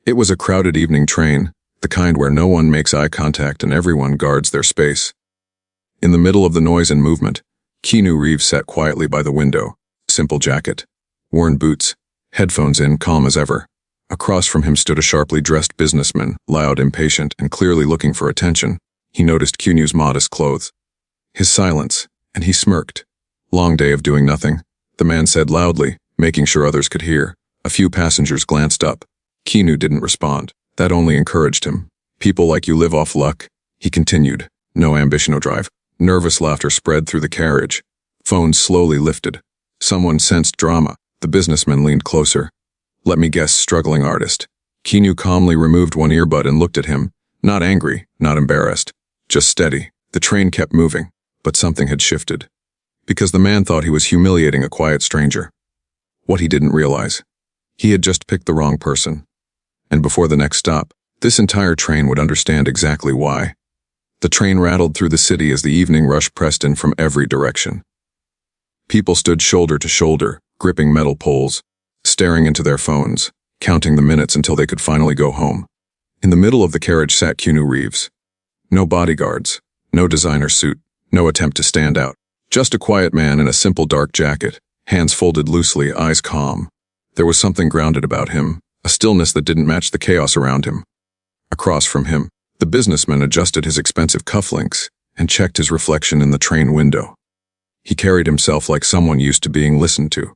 It was a crowded evening train, the kind where no one makes eye contact and everyone guards their space. In the middle of the noise and movement, Keanu Reeves sat quietly by the window, simple jacket, worn boots, headphones in, calm as ever. Across from him stood a sharply dressed businessman, loud, impatient, and clearly looking for attention. He noticed Keanu's modest clothes, his silence, and he smirked. "Long day of doing nothing," the man said loudly, making sure others could hear. A few passengers glanced up. Keanu didn't respond. That only encouraged him. "People like you live off luck," he continued. "No ambition, no drive." Nervous laughter spread through the carriage. Phones slowly lifted. Someone sensed drama. The businessman leaned closer. "Let me guess, struggling artist." Keanu calmly removed one earbud and looked at him. Not angry, not embarrassed. Just steady. The train kept moving, but something had shifted. Because the man thought he was humiliating a quiet stranger. What he didn't realize, he had just picked the wrong person. And before the next stop, this entire train would understand exactly why. The train rattled through the city as the evening rush pressed in from every direction. People stood shoulder to shoulder, gripping metal poles, staring into their phones, counting the minutes until they could finally go home. In the middle of the carriage sat Keanu Reeves. No bodyguards, no designer suit, no attempt to stand out. Just a quiet man in a simple dark jacket, hands folded loosely, eyes calm. There was something grounded about him, a stillness that didn't match the chaos around him. Across from him, the businessman adjusted his expensive cufflinks and checked his reflection in the train window. He carried himself like someone used to being listened to.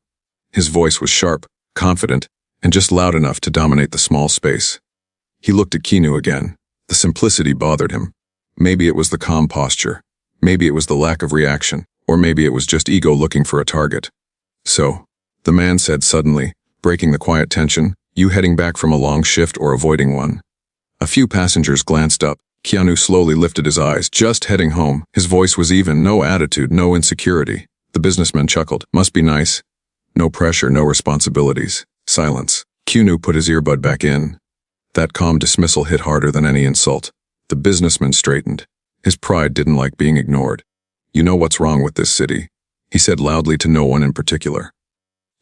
His voice was sharp, confident, and just loud enough to dominate the small space. He looked at Keanu again. The simplicity bothered him. Maybe it was the calm posture. Maybe it was the lack of reaction. Or maybe it was just ego looking for a target. "So," the man said suddenly, breaking the quiet tension, "you heading back from a long shift or avoiding one?" A few passengers glanced up. Keanu slowly lifted his eyes. "Just heading home." His voice was even, no attitude, no insecurity. The businessman chuckled. "Must be nice. No pressure, no responsibilities." Silence. Keanu put his earbud back in. That calm dismissal hit harder than any insult. The businessman straightened. His pride didn't like being ignored. "You know what's wrong with this city," he said loudly to no one in particular.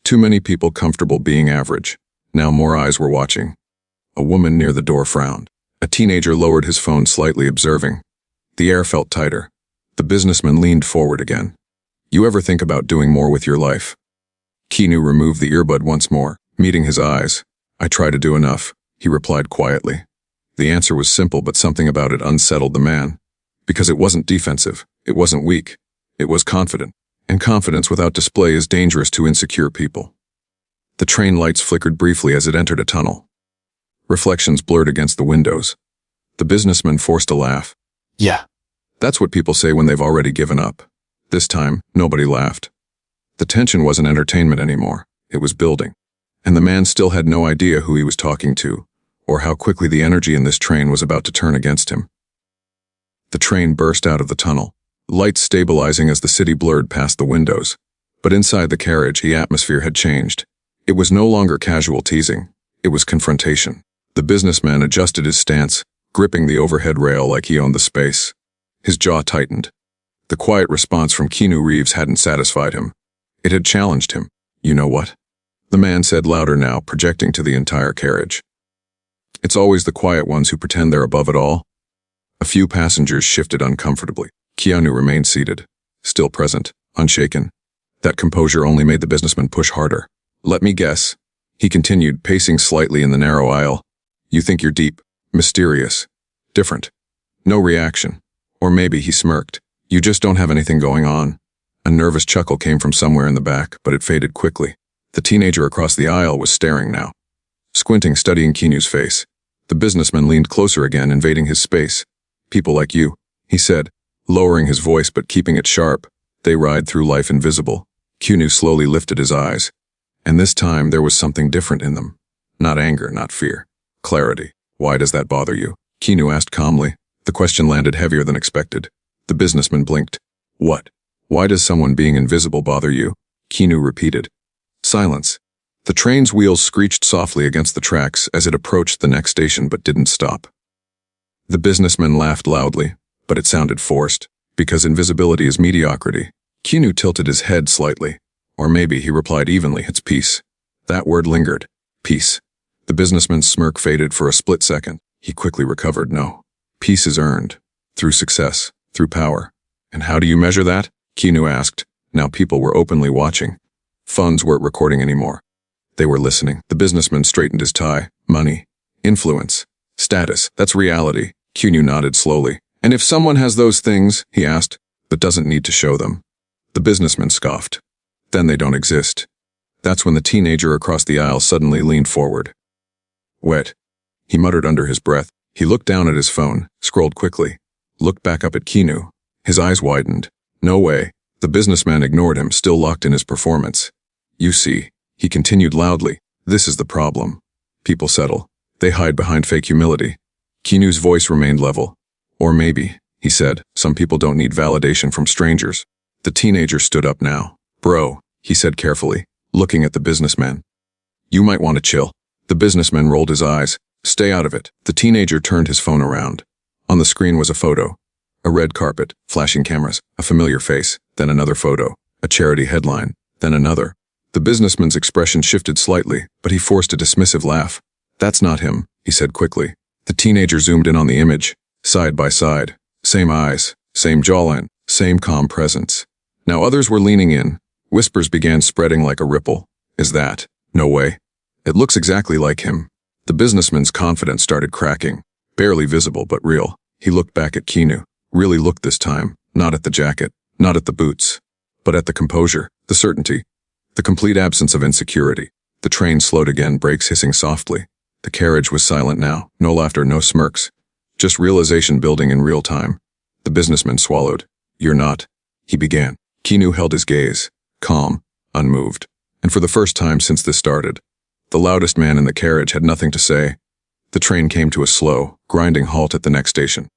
Too many people comfortable being average. Now more eyes were watching. A woman near the door frowned. A teenager lowered his phone slightly, observing. The air felt tighter. The businessman leaned forward again. "You ever think about doing more with your life?" Keanu removed the earbud once more, meeting his eyes. "I try to do enough," he replied quietly. The answer was simple, but something about it unsettled the man. Because it wasn't defensive, it wasn't weak, it was confident. And confidence without display is dangerous to insecure people. The train lights flickered briefly as it entered a tunnel. Reflections blurred against the windows. The businessman forced a laugh. "Yeah." That's what people say when they've already given up. This time, nobody laughed. The tension wasn't entertainment anymore, it was building. And the man still had no idea who he was talking to, or how quickly the energy in this train was about to turn against him. The train burst out of the tunnel, lights stabilizing as the city blurred past the windows. But inside the carriage, the atmosphere had changed. It was no longer casual teasing, it was confrontation. The businessman adjusted his stance, gripping the overhead rail like he owned the space. His jaw tightened. The quiet response from Keanu Reeves hadn't satisfied him. It had challenged him. "You know what?" the man said louder now, projecting to the entire carriage. "It's always the quiet ones who pretend they're above it all." A few passengers shifted uncomfortably. Keanu remained seated, still present, unshaken. That composure only made the businessman push harder. "Let me guess," he continued, pacing slightly in the narrow aisle. "You think you're deep, mysterious, different. No reaction. Or maybe," he smirked, "you just don't have anything going on." A nervous chuckle came from somewhere in the back, but it faded quickly. The teenager across the aisle was staring now, squinting, studying Keanu's face. The businessman leaned closer again, invading his space. "People like you," he said, lowering his voice but keeping it sharp. "They ride through life invisible." Keanu slowly lifted his eyes. And this time there was something different in them. Not anger, not fear. Clarity. "Why does that bother you?" Keanu asked calmly. The question landed heavier than expected. The businessman blinked. "What? Why does someone being invisible bother you?" Keanu repeated. Silence. The train's wheels screeched softly against the tracks as it approached the next station but didn't stop. The businessman laughed loudly, but it sounded forced. "Because invisibility is mediocrity." Keanu tilted his head slightly. "Or maybe," he replied evenly, "it's peace." That word lingered. Peace. The businessman's smirk faded for a split second. He quickly recovered. No. Peace is earned. Through success. Through power. And how do you measure that? Keanu asked. Now people were openly watching. Phones weren't recording anymore. They were listening. The businessman straightened his tie. Money. Influence. Status. That's reality. Keanu nodded slowly. And if someone has those things, he asked, but doesn't need to show them. The businessman scoffed. Then they don't exist. That's when the teenager across the aisle suddenly leaned forward. Wet. He muttered under his breath. He looked down at his phone, scrolled quickly, looked back up at Keanu. His eyes widened. No way. The businessman ignored him, still locked in his performance. You see, he continued loudly, this is the problem. People settle. They hide behind fake humility. Keanu's voice remained level. Or maybe, he said, some people don't need validation from strangers. The teenager stood up now. Bro, he said carefully, looking at the businessman. You might want to chill. The businessman rolled his eyes. Stay out of it. The teenager turned his phone around. On the screen was a photo. A red carpet, flashing cameras, a familiar face, then another photo, a charity headline, then another. The businessman's expression shifted slightly, but he forced a dismissive laugh. That's not him, he said quickly. The teenager zoomed in on the image, side by side. Same eyes, same jawline, same calm presence. Now others were leaning in. Whispers began spreading like a ripple. Is that? No way. It looks exactly like him. The businessman's confidence started cracking. Barely visible, but real. He looked back at Keanu. Really looked this time. Not at the jacket, not at the boots, but at the composure, the certainty, the complete absence of insecurity. The train slowed again, brakes hissing softly. The carriage was silent now. No laughter, no smirks. Just realization building in real time. The businessman swallowed. You're not. He began. Keanu held his gaze. Calm, unmoved. And for the first time since this started, the loudest man in the carriage had nothing to say. The train came to a slow, grinding halt at the next station.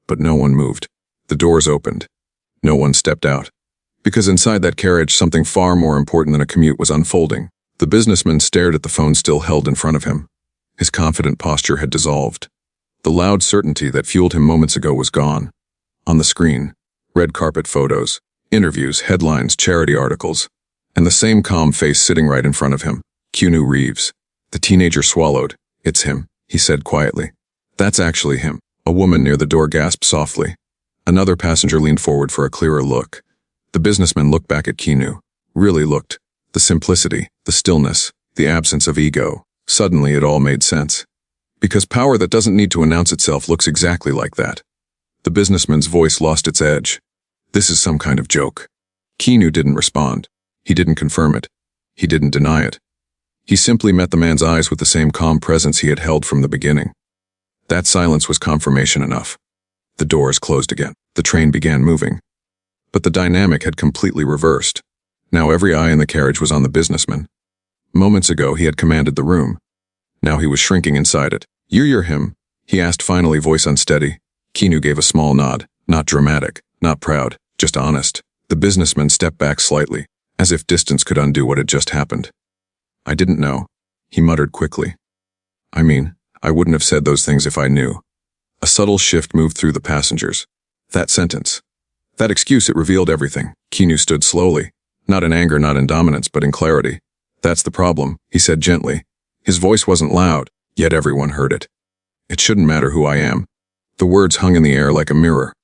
But no one moved. The doors opened. No one stepped out. Because inside that carriage, something far more important than a commute was unfolding. The businessman stared at the phone still held in front of him. His confident posture had dissolved. The loud certainty that fueled him moments ago was gone. On the screen, red carpet photos, interviews, headlines, charity articles, and the same calm face sitting right in front of him. Keanu Reeves. The teenager swallowed. It's him, he said quietly. That's actually him. A woman near the door gasped softly. Another passenger leaned forward for a clearer look. The businessman looked back at Keanu. Really looked. The simplicity, the stillness, the absence of ego. Suddenly it all made sense. Because power that doesn't need to announce itself looks exactly like that. The businessman's voice lost its edge. This is some kind of joke. Keanu didn't respond. He didn't confirm it. He didn't deny it. He simply met the man's eyes with the same calm presence he had held from the beginning. That silence was confirmation enough. The doors closed again. The train began moving. But the dynamic had completely reversed. Now every eye in the carriage was on the businessman. Moments ago he had commanded the room. Now he was shrinking inside it. You're him? He asked finally, voice unsteady. Keanu gave a small nod. Not dramatic, not proud, just honest. The businessman stepped back slightly, as if distance could undo what had just happened. I didn't know, he muttered quickly. I mean, I wouldn't have said those things if I knew. A subtle shift moved through the passengers. That sentence. That excuse, it revealed everything. Keanu stood slowly, not in anger, not in dominance, but in clarity. That's the problem, he said gently. His voice wasn't loud, yet everyone heard it. It shouldn't matter who I am. The words hung in the air like a mirror.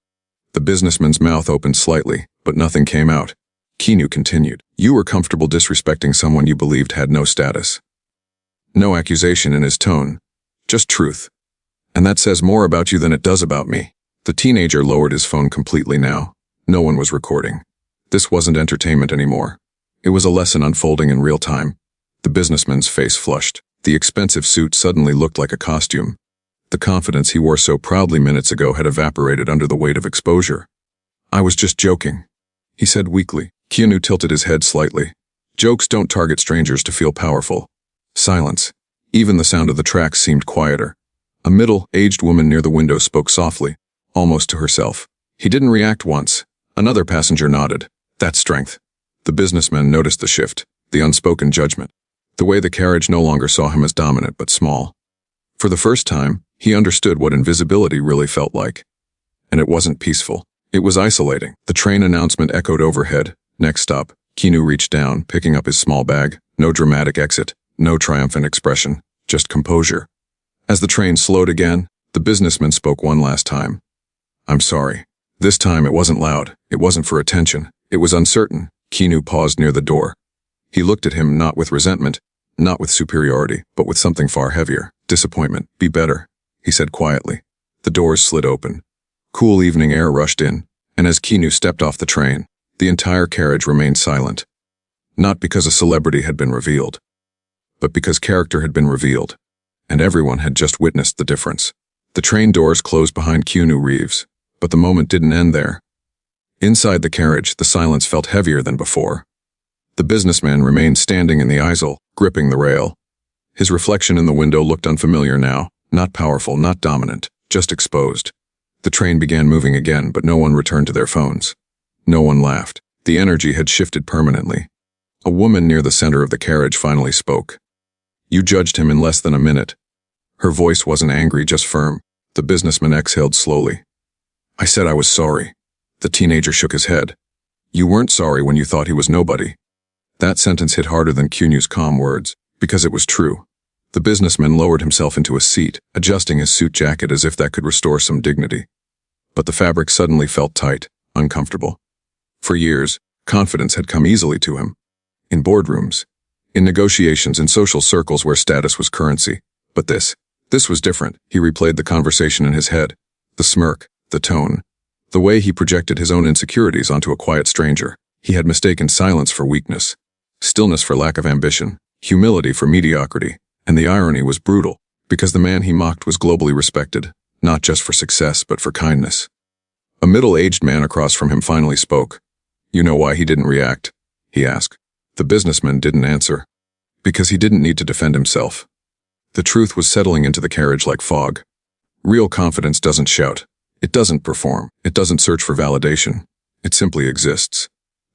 The businessman's mouth opened slightly, but nothing came out. Keanu continued. You were comfortable disrespecting someone you believed had no status. No accusation in his tone, just truth. And that says more about you than it does about me. The teenager lowered his phone completely now. No one was recording. This wasn't entertainment anymore. It was a lesson unfolding in real time. The businessman's face flushed. The expensive suit suddenly looked like a costume. The confidence he wore so proudly minutes ago had evaporated under the weight of exposure. I was just joking, he said weakly. Keanu tilted his head slightly. Jokes don't target strangers to feel powerful. Silence. Even the sound of the tracks seemed quieter. A middle-aged woman near the window spoke softly, almost to herself. He didn't react once. Another passenger nodded. That's strength. The businessman noticed the shift, the unspoken judgment. The way the carriage no longer saw him as dominant but small. For the first time, he understood what invisibility really felt like. And it wasn't peaceful. It was isolating. The train announcement echoed overhead. Next stop. Keanu reached down, picking up his small bag. No dramatic exit. No triumphant expression. just composure. As the train slowed again, the businessman spoke one last time. "I'm sorry." This time it wasn't loud, it wasn't for attention, it was uncertain. Keanu paused near the door. He looked at him not with resentment, not with superiority, but with something far heavier. Disappointment. "Be better," he said quietly. The doors slid open. Cool evening air rushed in, and as Keanu stepped off the train, the entire carriage remained silent. Not because a celebrity had been revealed, but because character had been revealed, and everyone had just witnessed the difference. The train doors closed behind Keanu Reeves, but the moment didn't end there. Inside the carriage, the silence felt heavier than before. The businessman remained standing in the aisle, gripping the rail. His reflection in the window looked unfamiliar now, not powerful, not dominant, just exposed. The train began moving again, but no one returned to their phones. No one laughed. The energy had shifted permanently. A woman near the center of the carriage finally spoke. "You judged him in less than a minute." Her voice wasn't angry, just firm. The businessman exhaled slowly. "I said I was sorry." The teenager shook his head. "You weren't sorry when you thought he was nobody." That sentence hit harder than Keanu's calm words, because it was true. The businessman lowered himself into a seat, adjusting his suit jacket as if that could restore some dignity. But the fabric suddenly felt tight, uncomfortable. For years, confidence had come easily to him. In boardrooms, in negotiations, in social circles where status was currency. But this was different. He replayed the conversation in his head. The smirk, the tone, the way he projected his own insecurities onto a quiet stranger. He had mistaken silence for weakness, stillness for lack of ambition, humility for mediocrity, and the irony was brutal, because the man he mocked was globally respected, not just for success but for kindness. A middle-aged man across from him finally spoke. "You know why he didn't react?" he asked. The businessman didn't answer. Because he didn't need to defend himself. The truth was settling into the carriage like fog. Real confidence doesn't shout. It doesn't perform. It doesn't search for validation. It simply exists.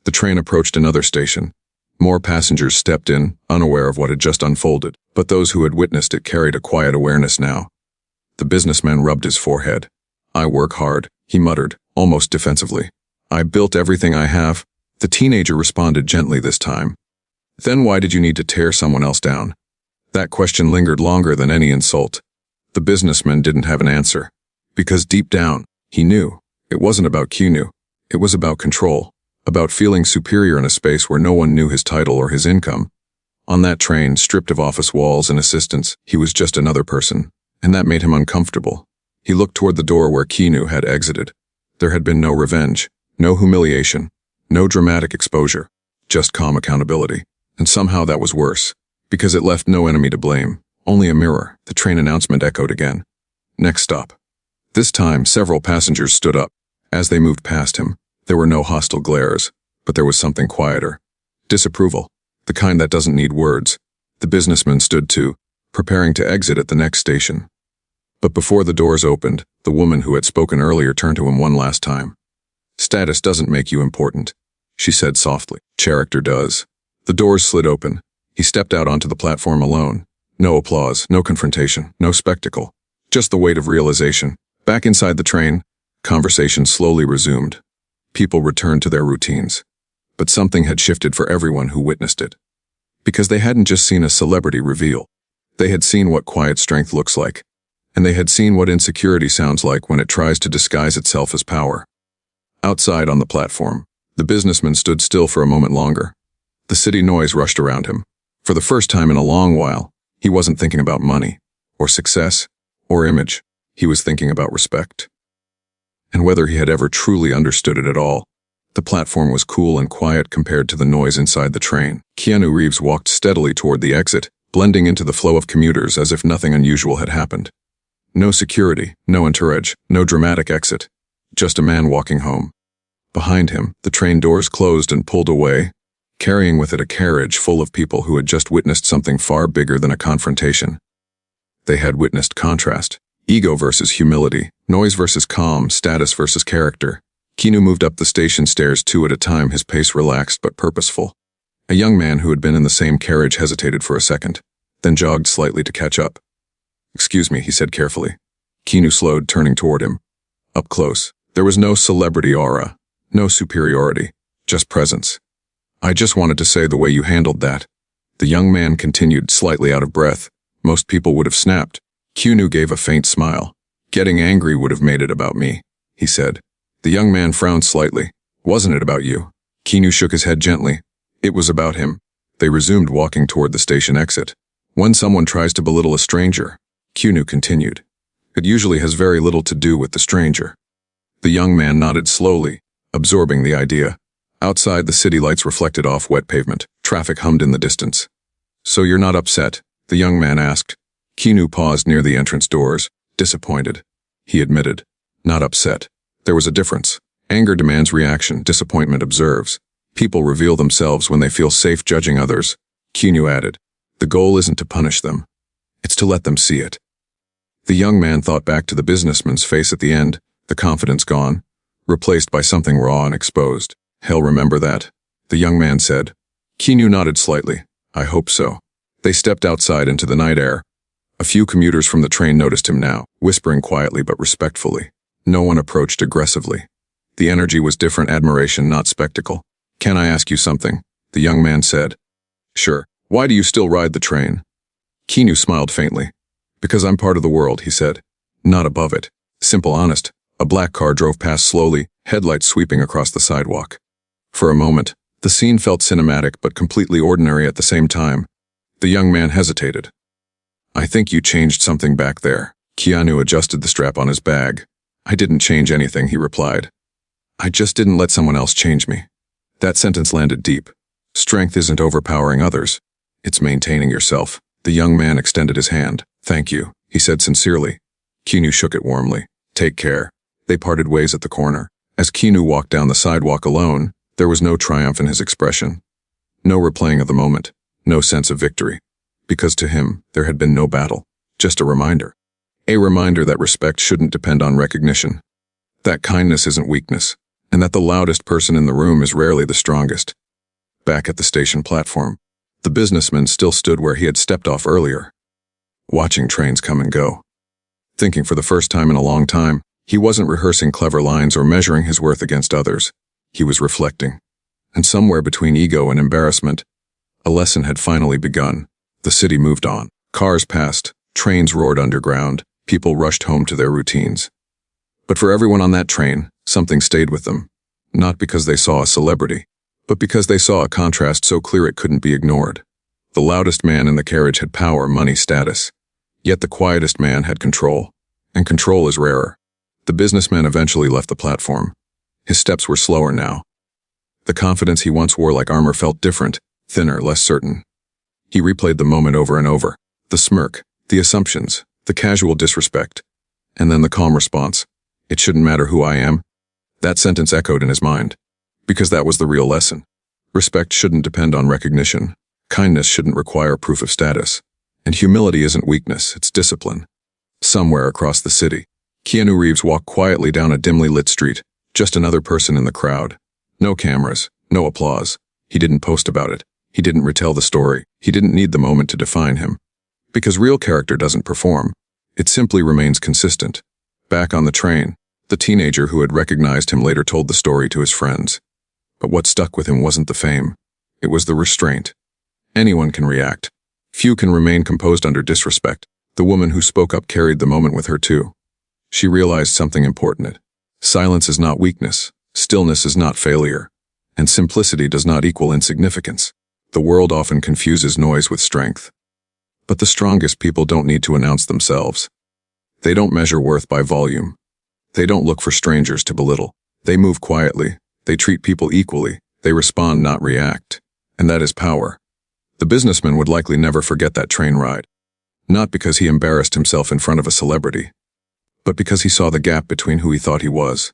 The train approached another station. More passengers stepped in, unaware of what had just unfolded, but those who had witnessed it carried a quiet awareness now. The businessman rubbed his forehead. "I work hard," he muttered, almost defensively. "I built everything I have." The teenager responded gently this time. "Then why did you need to tear someone else down?" That question lingered longer than any insult. The businessman didn't have an answer. Because deep down, he knew. It wasn't about Keanu. It was about control. About feeling superior in a space where no one knew his title or his income. On that train, stripped of office walls and assistants, he was just another person. And that made him uncomfortable. He looked toward the door where Keanu had exited. There had been no revenge, no humiliation, no dramatic exposure, just calm accountability. And somehow that was worse, because it left no enemy to blame, only a mirror. The train announcement echoed again. Next stop. This time, several passengers stood up. As they moved past him, there were no hostile glares, but there was something quieter. Disapproval, the kind that doesn't need words. The businessman stood too, preparing to exit at the next station. But before the doors opened, the woman who had spoken earlier turned to him one last time. "Status doesn't make you important," she said softly. "Character does." The doors slid open. He stepped out onto the platform alone. No applause, no confrontation, no spectacle. Just the weight of realization. Back inside the train, conversation slowly resumed. People returned to their routines. But something had shifted for everyone who witnessed it. Because they hadn't just seen a celebrity reveal. They had seen what quiet strength looks like. And they had seen what insecurity sounds like when it tries to disguise itself as power. Outside on the platform, the businessman stood still for a moment longer. The city noise rushed around him. For the first time in a long while, he wasn't thinking about money, or success, or image. He was thinking about respect. And whether he had ever truly understood it at all. The platform was cool and quiet compared to the noise inside the train. Keanu Reeves walked steadily toward the exit, blending into the flow of commuters as if nothing unusual had happened. No security, no entourage, no dramatic exit. Just a man walking home. Behind him, the train doors closed and pulled away, carrying with it a carriage full of people who had just witnessed something far bigger than a confrontation. They had witnessed contrast. Ego versus humility, noise versus calm, status versus character. Keanu moved up the station stairs two at a time, his pace relaxed but purposeful. A young man who had been in the same carriage hesitated for a second, then jogged slightly to catch up. "Excuse me," he said carefully. Keanu slowed, turning toward him. Up close, there was no celebrity aura, no superiority, just presence. "I just wanted to say the way you handled that." The young man continued, slightly out of breath. Most people would have snapped. Keanu gave a faint smile. Getting angry would have made it about me, he said. The young man frowned slightly. Wasn't it about you? Keanu shook his head gently. It was about him. They resumed walking toward the station exit. When someone tries to belittle a stranger, Keanu continued, it usually has very little to do with the stranger. The young man nodded slowly, absorbing the idea. Outside, the city lights reflected off wet pavement. Traffic hummed in the distance. So you're not upset? The young man asked. Keanu paused near the entrance doors, disappointed. He admitted, not upset. There was a difference. Anger demands reaction, disappointment observes. People reveal themselves when they feel safe judging others. Keanu added, the goal isn't to punish them. It's to let them see it. The young man thought back to the businessman's face at the end, the confidence gone, replaced by something raw and exposed. He'll remember that, the young man said. Keanu nodded slightly. I hope so. They stepped outside into the night air. A few commuters from the train noticed him now, whispering quietly but respectfully. No one approached aggressively. The energy was different, admiration, not spectacle. Can I ask you something? The young man said. Sure. Why do you still ride the train? Keanu smiled faintly. Because I'm part of the world, he said. Not above it. Simple, honest. A black car drove past slowly, headlights sweeping across the sidewalk. For a moment, the scene felt cinematic but completely ordinary at the same time. The young man hesitated. I think you changed something back there. Keanu adjusted the strap on his bag. I didn't change anything, he replied. I just didn't let someone else change me. That sentence landed deep. Strength isn't overpowering others. It's maintaining yourself. The young man extended his hand. Thank you, he said sincerely. Keanu shook it warmly. Take care. They parted ways at the corner. As Keanu walked down the sidewalk alone, there was no triumph in his expression. No replaying of the moment. No sense of victory. Because to him, there had been no battle. Just a reminder. A reminder that respect shouldn't depend on recognition. That kindness isn't weakness. And that the loudest person in the room is rarely the strongest. Back at the station platform, the businessman still stood where he had stepped off earlier, watching trains come and go. Thinking for the first time in a long time, he wasn't rehearsing clever lines or measuring his worth against others. He was reflecting. And somewhere between ego and embarrassment, a lesson had finally begun. The city moved on. Cars passed, trains roared underground, people rushed home to their routines. But for everyone on that train, something stayed with them. Not because they saw a celebrity, but because they saw a contrast so clear it couldn't be ignored. The loudest man in the carriage had power, money, status. Yet the quietest man had control. And control is rarer. The businessman eventually left the platform. His steps were slower now. The confidence he once wore like armor felt different, thinner, less certain. He replayed the moment over and over. The smirk, the assumptions, the casual disrespect. And then the calm response. It shouldn't matter who I am. That sentence echoed in his mind. Because that was the real lesson. Respect shouldn't depend on recognition. Kindness shouldn't require proof of status. And humility isn't weakness, it's discipline. Somewhere across the city, Keanu Reeves walked quietly down a dimly lit street, just another person in the crowd. No cameras, no applause. He didn't post about it. He didn't retell the story. He didn't need the moment to define him. Because real character doesn't perform. It simply remains consistent. Back on the train, the teenager who had recognized him later told the story to his friends. But what stuck with him wasn't the fame. It was the restraint. Anyone can react. Few can remain composed under disrespect. The woman who spoke up carried the moment with her too. She realized something important. Silence is not weakness. Stillness is not failure. And simplicity does not equal insignificance. The world often confuses noise with strength. But the strongest people don't need to announce themselves. They don't measure worth by volume. They don't look for strangers to belittle. They move quietly. They treat people equally. They respond, not react. And that is power. The businessman would likely never forget that train ride. Not because he embarrassed himself in front of a celebrity, but because he saw the gap between who he thought he was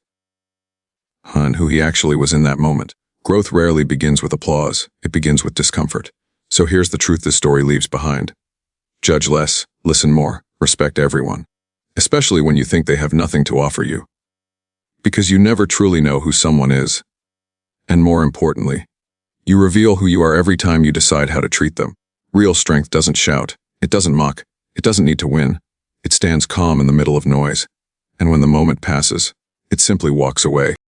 and who he actually was in that moment. Growth rarely begins with applause. It begins with discomfort. So here's the truth this story leaves behind. Judge less, listen more, respect everyone. Especially when you think they have nothing to offer you. Because you never truly know who someone is. And more importantly, you reveal who you are every time you decide how to treat them. Real strength doesn't shout. It doesn't mock. It doesn't need to win. It stands calm in the middle of noise. And when the moment passes, it simply walks away.